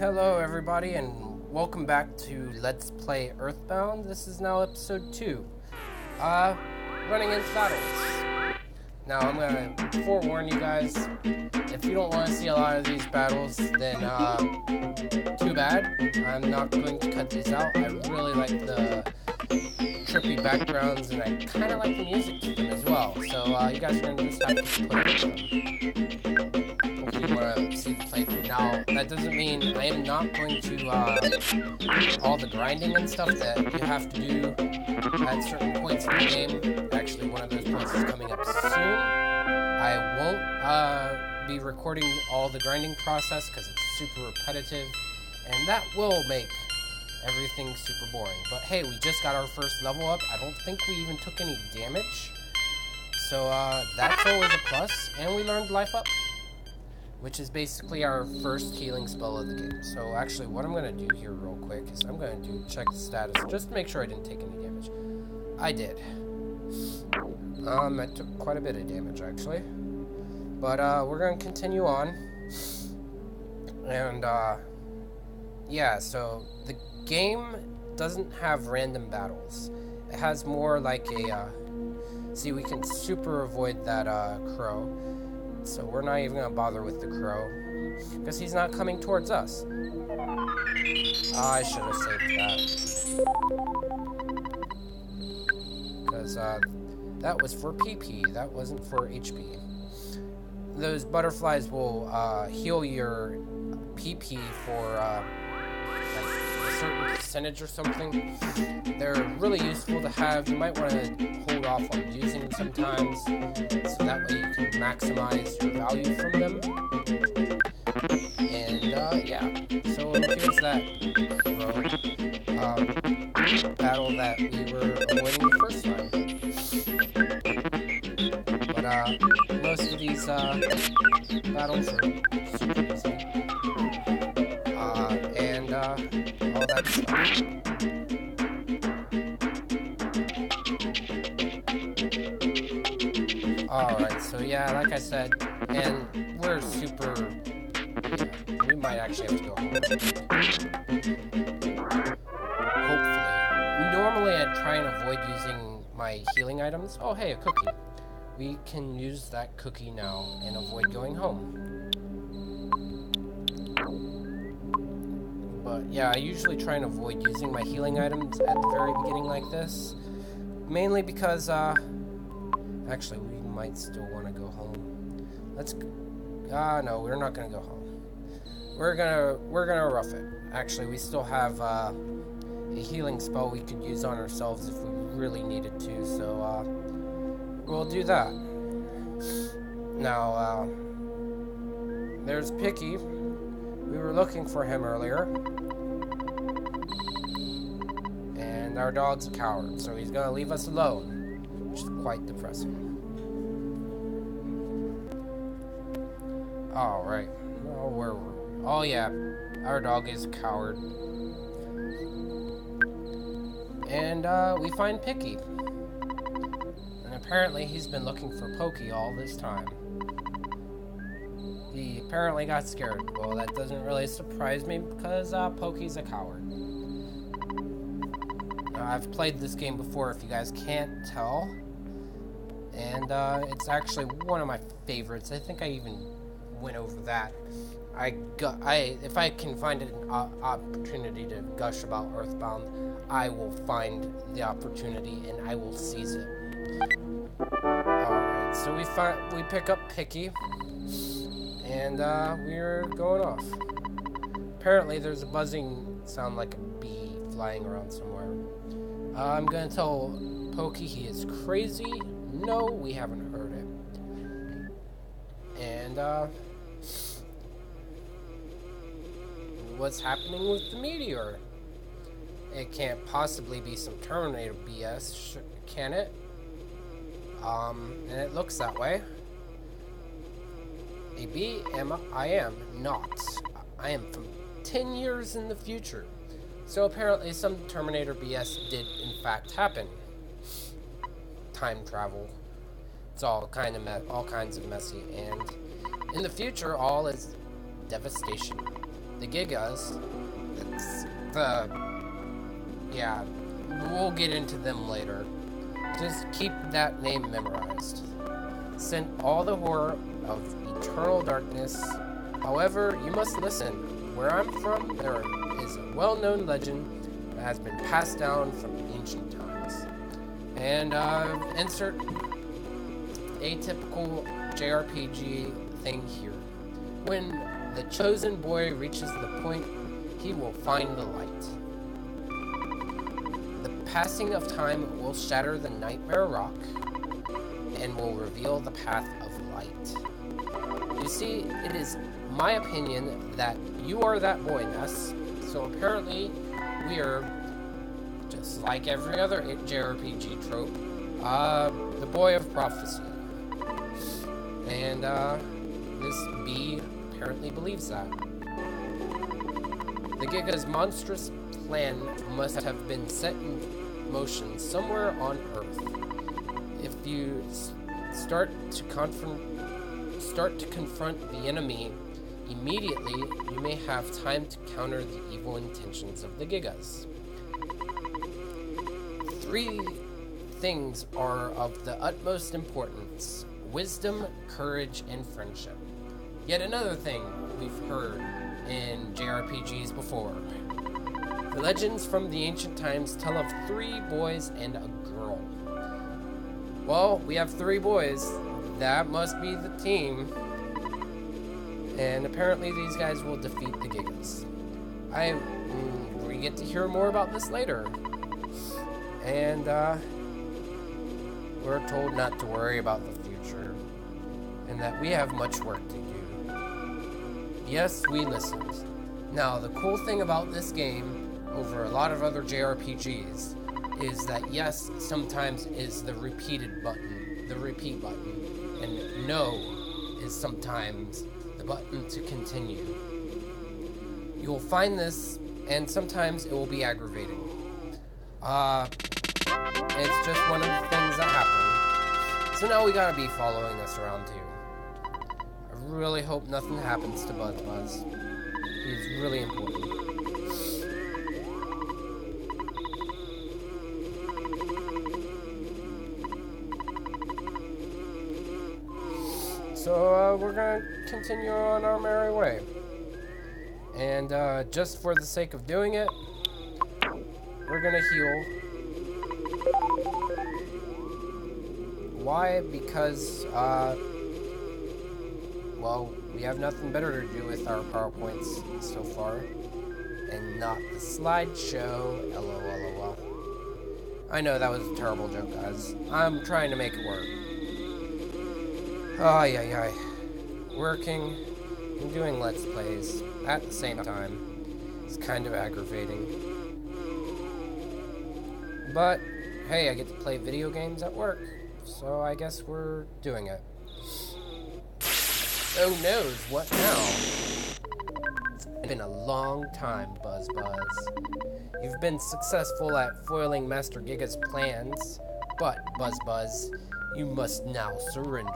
Hello everybody and welcome back to Let's Play Earthbound. This is now episode 2. Running into battles. Now I'm gonna forewarn you guys, if you don't want to see a lot of these battles, then too bad. I'm not going to cut these out. I really like the trippy backgrounds and I kinda like the music to them as well. So you guys are gonna just have to put up with them. If you want to see the playthrough. Now, that doesn't mean I am not going to all the grinding and stuff that you have to do at certain points in the game. Actually, one of those points is coming up soon. I won't be recording all the grinding process because it's super repetitive, and that will make everything super boring. But hey, we just got our first level up. I don't think we even took any damage, so that's always a plus, and we learned life up, which is basically our first healing spell of the game. So actually what I'm going to do here real quick is I'm going to check the status just to make sure I didn't take any damage. I did. I took quite a bit of damage actually. But we're going to continue on. And yeah, so the game doesn't have random battles. It has more like a see, we can super avoid that crow. So we're not even going to bother with the crow, because he's not coming towards us. I should have saved that. Because that was for PP, that wasn't for HP. Those butterflies will heal your PP for like a certain percentage or something. They're really useful to have. You might want to hold off on using them sometimes, so that way you can maximize your value from them. And yeah, so here's that battle that we were avoiding the first time. But most of these battles are super easy. And all that stuff. Alright, so yeah, like I said, and we're super, yeah, we might actually have to go home. Hopefully. Normally I'd try and avoid using my healing items. Oh hey, a cookie. We can use that cookie now and avoid going home. But yeah, I usually try and avoid using my healing items at the very beginning like this. Mainly because, actually, we might still want to go home. Let's, no, we're not going to go home. We're gonna rough it. Actually, we still have, a healing spell we could use on ourselves if we really needed to, so, we'll do that. Now, there's Picky. We were looking for him earlier. And our dog's a coward, so he's gonna leave us alone, which is quite depressing. Alright. Oh, where were we? Oh yeah, our dog is a coward. And we find Picky. And apparently he's been looking for Pokey all this time. He apparently got scared. Well, that doesn't really surprise me because Pokey's a coward. I've played this game before, if you guys can't tell. And it's actually one of my favorites. I think I even went over that. If I can find an opportunity to gush about Earthbound, I will find the opportunity and I will seize it. Alright, so we pick up Picky. And we're going off. Apparently there's a buzzing sound like a bee flying around somewhere. I'm gonna tell Pokey he is crazy. No, we haven't heard it. And what's happening with the meteor? It can't possibly be some Terminator BS, can it? And it looks that way. Maybe I am not. I am from 10 years in the future. So apparently some Terminator BS did in fact happen. Time travel. It's all kinds of messy, and in the future all is devastation. the Gigas, it's the... yeah, we'll get into them later. Just keep that name memorized. Sent all the horror of eternal darkness. However, you must listen. Where I'm from, there is a well-known legend that has been passed down from ancient times. And insert atypical JRPG thing here. When the chosen boy reaches the point, he will find the light. The passing of time will shatter the nightmare rock and will reveal the path of light. You see, it is my opinion that you are that boy, Ness. So apparently, we are, just like every other JRPG trope, the boy of prophecy. And this bee apparently believes that. The Giga's monstrous plan must have been set in motion somewhere on Earth. If you start to confront the enemy immediately, you may have time to counter the evil intentions of the Gigas. 3 things are of the utmost importance: wisdom, courage, and friendship. Yet another thing we've heard in JRPGs before. The legends from the ancient times tell of 3 boys and a girl. Well, we have 3 boys. That must be the team. And apparently these guys will defeat the Gigas. We get to hear more about this later. And we're told not to worry about the future, and that we have much work to do. Yes, we listened. Now, the cool thing about this game, over a lot of other JRPGs, is that yes, sometimes is the repeat button, and no is sometimes the button to continue. You will find this, and sometimes it will be aggravating. It's just one of the things that happen. So now we gotta be following us around too. I really hope nothing happens to Buzz. He's really important. So we're gonna continue on our merry way. And just for the sake of doing it, we're gonna heal. Why? Because, well, we have nothing better to do with our PowerPoints so far. And not the slideshow. LOL. I know that was a terrible joke, guys. I'm trying to make it work. Ay. Working and doing Let's Plays at the same time is kind of aggravating. But, hey, I get to play video games at work, so I guess we're doing it. Oh noes, what now? It's been a long time, Buzz. You've been successful at foiling Master Giga's plans, but, Buzz, you must now surrender.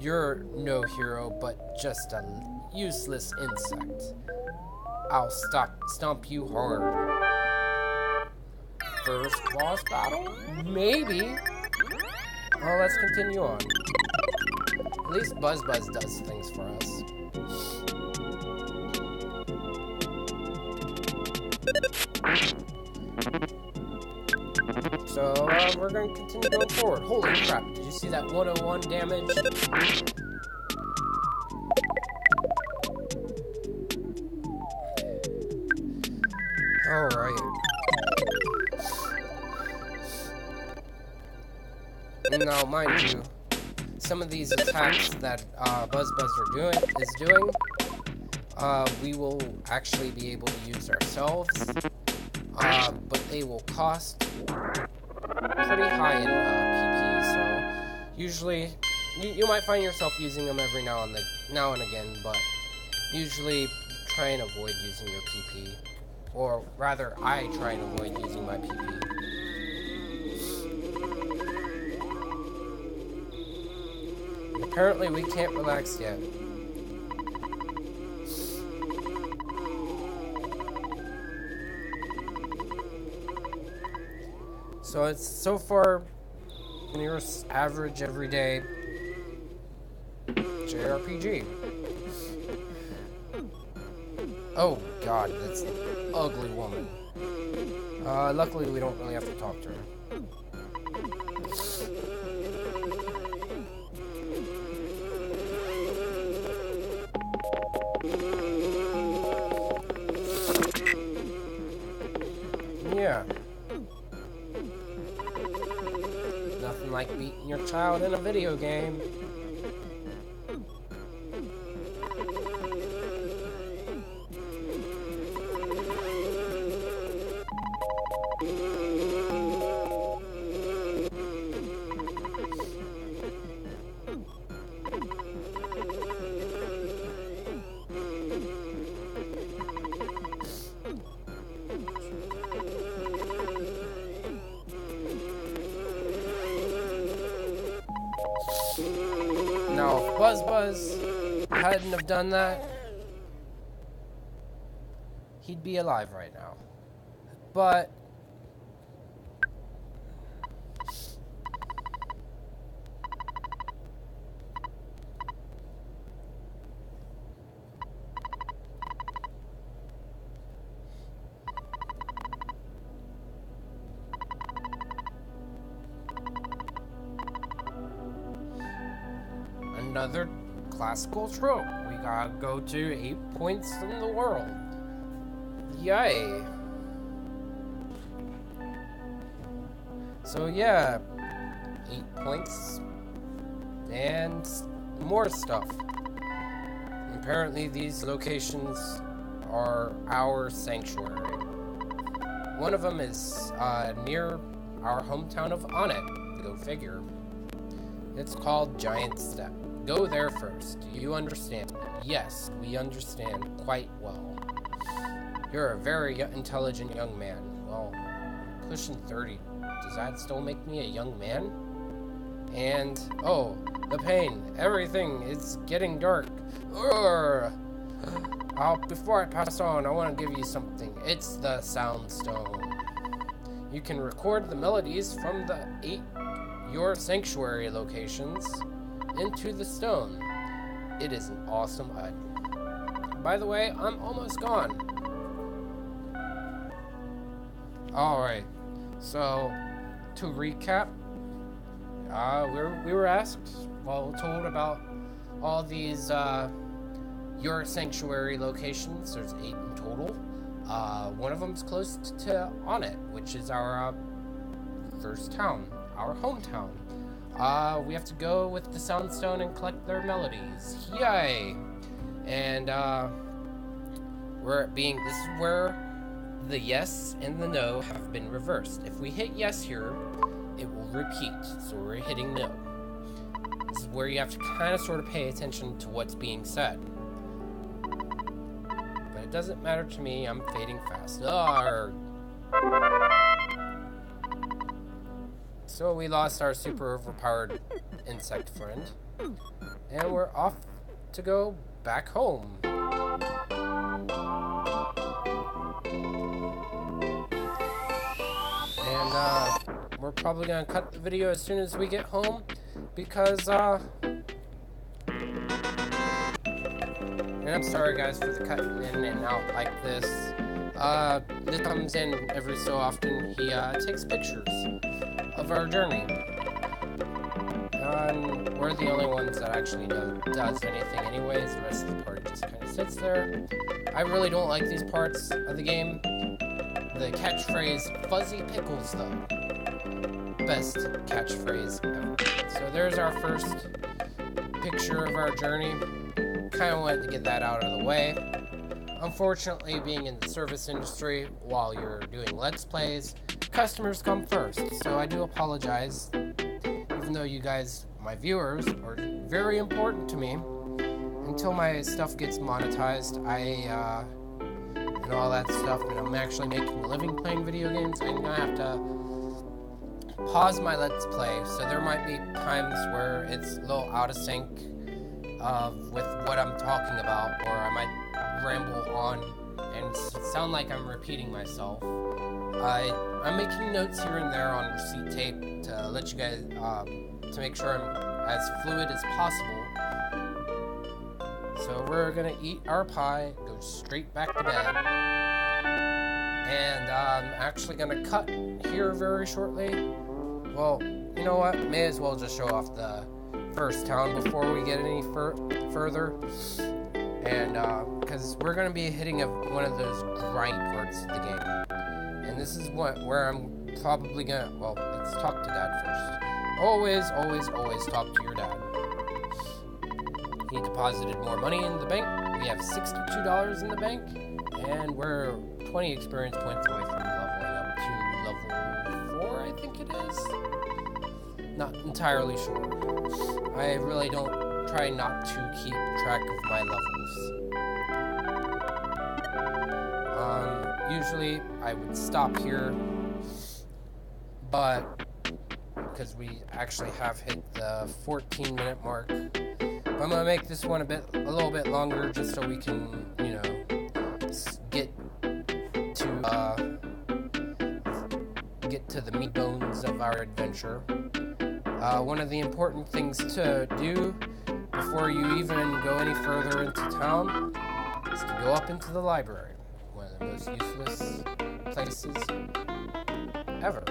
You're no hero, but just a useless insect. I'll stomp you hard. First boss battle? Maybe. Well, let's continue on. At least Buzz does things for us. So, we're going to continue going forward. Holy crap, did you see that 101 damage? Alright. Now, mind you, some of these attacks that Buzz is doing, we will actually be able to use ourselves, but they will cost pretty high in PP, so usually you might find yourself using them every now and again, but usually try and avoid using your PP, or rather, I try and avoid using my PP. Apparently, we can't relax yet. So it's so far your average everyday JRPG. Oh god, that's an ugly woman. Luckily we don't really have to talk to her. Yeah. Nothing like beating your child in a video game. Now, if Buzz hadn't have done that, he'd be alive right now. But another classical trope. We gotta go to 8 points in the world. Yay. So yeah, 8 points and more stuff. Apparently these locations are our sanctuary. One of them is near our hometown of Onnet. Go figure. It's called Giant Step. Go there first. Do you understand? Yes, we understand quite well. You're a very intelligent young man. Well, pushing 30. Does that still make me a young man? And, oh, the pain. Everything is getting dark. Urgh. Before I pass on, I want to give you something. It's the Sound Stone. You can record the melodies from the 8 your sanctuary locations into the stone. It is an awesome item. By the way, I'm almost gone. Alright, so to recap, we were told about all these your sanctuary locations. There's 8 in total. One of them's close to Onnet, which is our first town, our hometown. We have to go with the Soundstone and collect their melodies. Yay! And this is where the yes and the no have been reversed. If we hit yes here, it will repeat. So we're hitting no. This is where you have to kind of sort of pay attention to what's being said. But it doesn't matter to me. I'm fading fast. Arrgh. So we lost our super overpowered insect friend, and we're off to go back home. And we're probably gonna cut the video as soon as we get home, because and I'm sorry guys for the cutting in and out like this. This comes in every so often. He takes pictures of our journey. And we're the only ones that actually does anything anyways. The rest of the party just kind of sits there. I really don't like these parts of the game. The catchphrase, fuzzy pickles though. Best catchphrase ever. So there's our first picture of our journey. Kind of wanted to get that out of the way. Unfortunately, being in the service industry while you're doing Let's Plays, customers come first, so I do apologize. Even though you guys, my viewers, are very important to me, until my stuff gets monetized, and all that stuff, and I'm actually making a living playing video games, I'm gonna have to pause my Let's Play, so there might be times where it's a little out of sync with what I'm talking about, or I might ramble on and sound like I'm repeating myself, I'm making notes here and there on receipt tape to let you guys, to make sure I'm as fluid as possible. So we're gonna eat our pie, go straight back to bed, and I'm actually gonna cut here very shortly. Well, you know what? May as well just show off the first town before we get any further. And because we're gonna be hitting one of those grind parts of the game, and this is where I'm probably gonna. Well, let's talk to Dad first. Always talk to your dad. He deposited more money in the bank. We have $62 in the bank, and we're 20 experience points away from leveling up to level 4, I think it is. Not entirely sure. I really don't try not to keep track of my levels. Usually I would stop here, but because we actually have hit the 14-minute mark. I'm gonna make this one a little bit longer, just so we can, you know, get to the meat bones of our adventure. One of the important things to do before you even go any further into town is to go up into the library, one of the most useless places ever.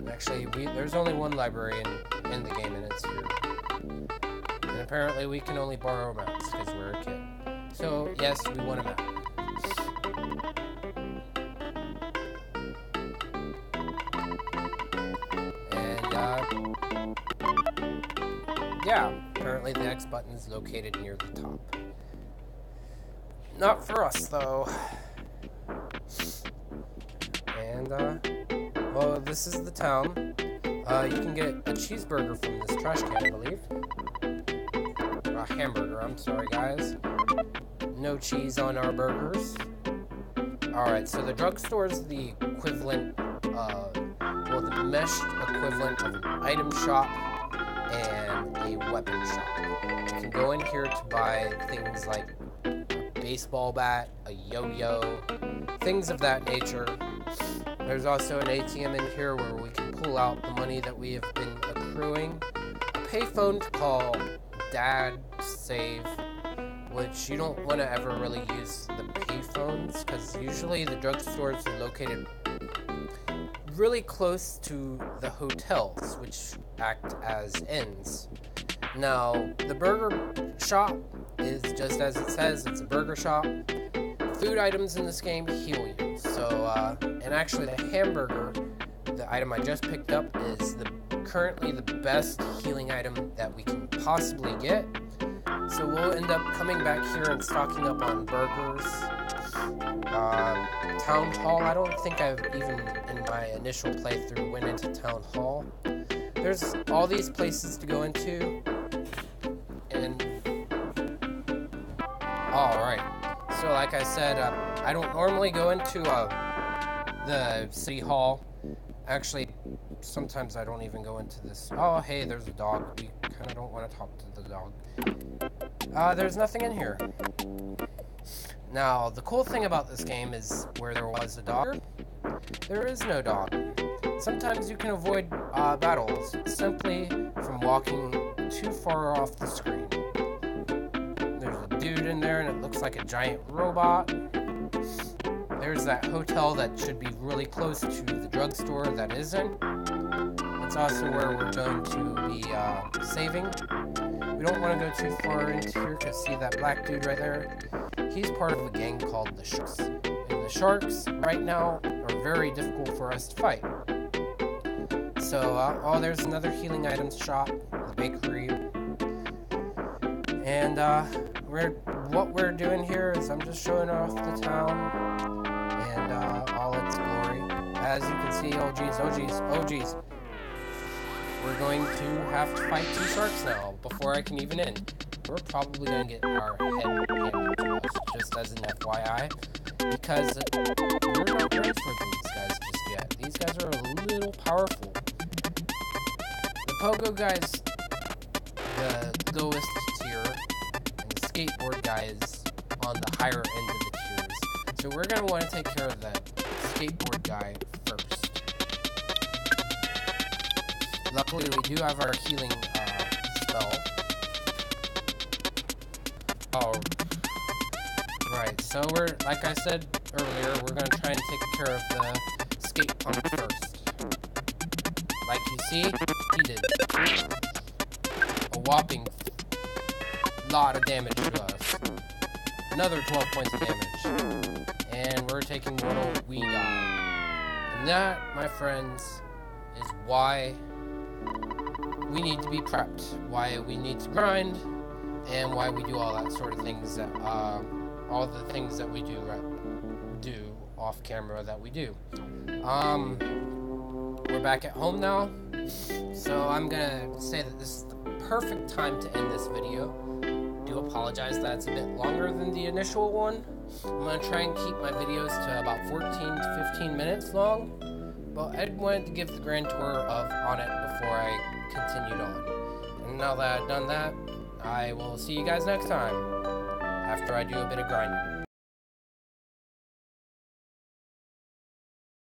Actually, there's only one library in the game, and it's here. And apparently we can only borrow maps because we're a kid. So, yes, we want a map. And, yeah, apparently the X button is located near the top. Not for us, though. And, well, this is the town. You can get a cheeseburger from this trash can, I believe. A hamburger, I'm sorry, guys. No cheese on our burgers. Alright, so the drugstore is the equivalent, well, the meshed equivalent of an item shop and a weapon shop. You can go in here to buy things like a baseball bat, a yo-yo, things of that nature. There's also an ATM in here where we can pull out the money that we have been accruing. A payphone to call Dad save, which you don't want to ever really use the payphones, because usually the drugstores are located really close to the hotels, which act as inns. Now, the burger shop is just as it says, it's a burger shop. Food items in this game heal you. So, and actually the hamburger, the item I just picked up, is currently the best healing item that we can possibly get. So we'll end up coming back here and stocking up on burgers. Town Hall, I don't think I've even, in my initial playthrough, went into Town Hall. There's all these places to go into. And, alright. So like I said, I don't normally go into the city hall. Actually, sometimes I don't even go into this. Oh, hey, there's a dog. We kind of don't want to talk to the dog. There's nothing in here. Now, the cool thing about this game is where there was a dog, there is no dog. Sometimes you can avoid battles simply from walking too far off the screen. There's a dude in there and it looks like a giant robot. There's that hotel that should be really close to the drugstore that isn't. It's also where we're going to be saving. We don't want to go too far into here because see that black dude right there? He's part of a gang called the Sharks. And the Sharks right now are very difficult for us to fight. So, oh, there's another healing items shop, the bakery. And what we're doing here is I'm just showing off the town and all its glory. As you can see, oh geez. We're going to have to fight two sharks now before I can even end. We're probably going to get our head handed to us, just as an FYI, because we're not ready for these guys just yet. These guys are a little powerful. The pogo guy's the lowest tier, and the skateboard guy is on the higher end of the tiers. So we're going to want to take care of that skateboard guy first. Luckily, we do have our healing spell. Oh, right. So we're, like I said earlier, we're going to try and take care of the skate punk first. Like you see, he did a whopping lot of damage to us. Another 12 points of damage. And we're taking Mortal We Die. And that, my friends, is why we need to be prepped. Why we need to grind. And why we do all that sort of things that, all the things that we do off camera that we do. We're back at home now. So I'm gonna say that this is the perfect time to end this video. I do apologize that it's a bit longer than the initial one. I'm going to try and keep my videos to about 14 to 15 minutes long, but I wanted to give the grand tour on it before I continued on. And now that I've done that, I will see you guys next time, after I do a bit of grinding.